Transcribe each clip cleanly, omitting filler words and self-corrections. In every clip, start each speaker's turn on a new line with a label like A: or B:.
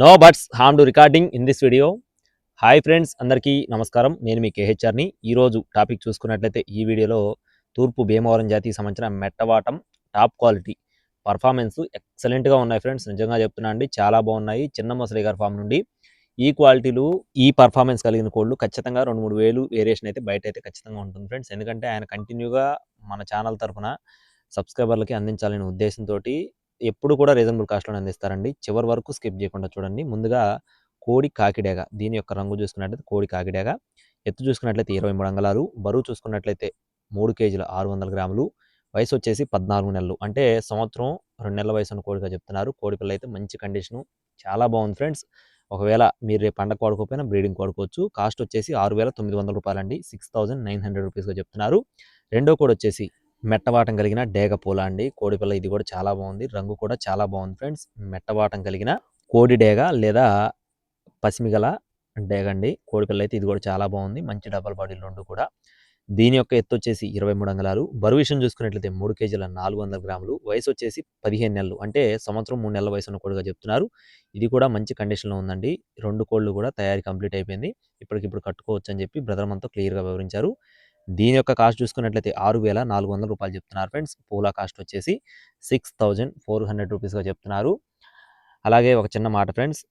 A: No birds harm to recording in this video. Hi friends, అందరికీ నమస్కారం. నేను మీ కేహెచ్ఆర్ని. ఈరోజు టాపిక్ చూసుకున్నట్లయితే ఈ వీడియోలో తూర్పు భీమవరం జాతికి సంబంధించిన మెట్టవాటం టాప్ క్వాలిటీ పర్ఫార్మెన్స్ ఎక్సలెంట్గా ఉన్నాయి ఫ్రెండ్స్. నిజంగా చెప్తున్నా అండి, చాలా బాగున్నాయి. చిన్న మొసలి గారి ఫామ్ నుండి ఈ క్వాలిటీలు ఈ పర్ఫార్మెన్స్ కలిగిన కోళ్ళు ఖచ్చితంగా 2-3 వేలు వేరియేషన్ అయితే బయట అయితే ఖచ్చితంగా ఉంటుంది ఫ్రెండ్స్. ఎందుకంటే ఆయన కంటిన్యూగా మన ఛానల్ తరఫున సబ్స్క్రైబర్లకి అందించాలనే ఉద్దేశంతో ఎప్పుడు కూడా రీజనబుల్ కాస్ట్లోనే అందిస్తారండి. చివరి వరకు స్కిప్ చేయకుండా చూడండి. ముందుగా కోడి కాకిడేగ, దీని యొక్క రంగు చూసుకున్నట్లయితే కోడి కాకిడేగ, ఎత్తు చూసుకున్నట్లయితే 23 అంగుళాలు, బరువు చూసుకున్నట్లయితే 3 కేజీల 600 గ్రాములు, వయసు వచ్చేసి 14 నెలలు, అంటే సంవత్సరం 2 నెలల వయసు ఉన్న కోడిగా చెప్తున్నారు. కోడి పిల్ల అయితే మంచి కండిషను, చాలా బాగుంది ఫ్రెండ్స్. ఒకవేళ మీరు రేపు పండగ వాడుకోకపోయినా బ్రీడింగ్ వాడుకోవచ్చు. కాస్ట్ వచ్చేసి 6,900 రూపాయలండి, 6,900 రూపీస్గా చెప్తున్నారు. రెండో కోడి వచ్చేసి మెట్టవాటం కలిగిన డేగ పూల అండి. కోడిపిల్ల ఇది కూడా చాలా బాగుంది, రంగు కూడా చాలా బాగుంది ఫ్రెండ్స్. మెట్టవాటం కలిగిన కోడి డేగ లేదా పసిమిగల డేగ అండి. కోడిపిల్ల అయితే ఇది కూడా చాలా బాగుంది, మంచి డబల్ బాడీలు రెండు కూడా. దీని యొక్క ఎత్తు వచ్చేసి 23 అంగుళాలు, బరువు విషయం చూసుకున్నట్లయితే 3 కేజీల 400 గ్రాములు, వయసు వచ్చేసి 15 నెలలు, అంటే సంవత్సరం 3 నెలల వయసు ఉన్న కోడిగా చెప్తున్నారు. ఇది కూడా మంచి కండిషన్లో ఉందండి. 2 కోళ్ళు కూడా తయారీ కంప్లీట్ అయిపోయింది, ఇప్పటికిప్పుడు కట్టుకోవచ్చు అని చెప్పి బ్రదర్ మనతో క్లియర్గా వివరించారు. దీని యొక్క కాస్ట్ చూసుకున్నట్లయితే 6,400 రూపాయలు చెప్తున్నారు ఫ్రెండ్స్. పూల కాస్ట్ వచ్చేసి 6,400 రూపీస్గా చెప్తున్నారు. అలాగే ఒక చిన్న మాట ఫ్రెండ్స్,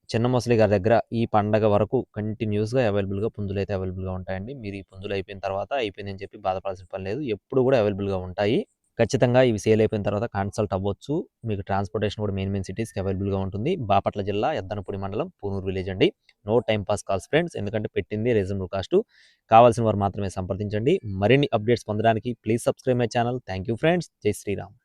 A: చిన్న మొసలి గారి దగ్గర ఈ పండగ వరకు కంటిన్యూస్గా అవైలబుల్గా పుంజులు అయితే అవైలబుల్గా ఉంటాయండి. మీరు ఈ పుంజులు అయిపోయిన తర్వాత అయిపోయిందని చెప్పి బాధపడాల్సిన పని లేదు, ఎప్పుడు కూడా అవైలబుల్గా ఉంటాయి. ఖచ్చితంగా ఇవి సేల్ అయిపోయిన తర్వాత కన్సల్ట్ అవ్వచ్చు. మీకు ట్రాన్స్పోర్టేషన్ కూడా మెయిన్ సిటీస్కి అవైలబుల్గా ఉంటుంది. బాపట్ల జిల్లా ఎద్దనపూడి మండలం పూనూరు విలేజ్ అండి. No time pass calls friends, ఎందుకంటే పెట్టింది రీజనబుల్ కాస్ట్. కావాల్సిన వారు మాత్రమే సంప్రదించండి. మరిన్ని అప్డేట్స్ పొందడానికి please subscribe my channel. Thank you friends. జై శ్రీరామ్.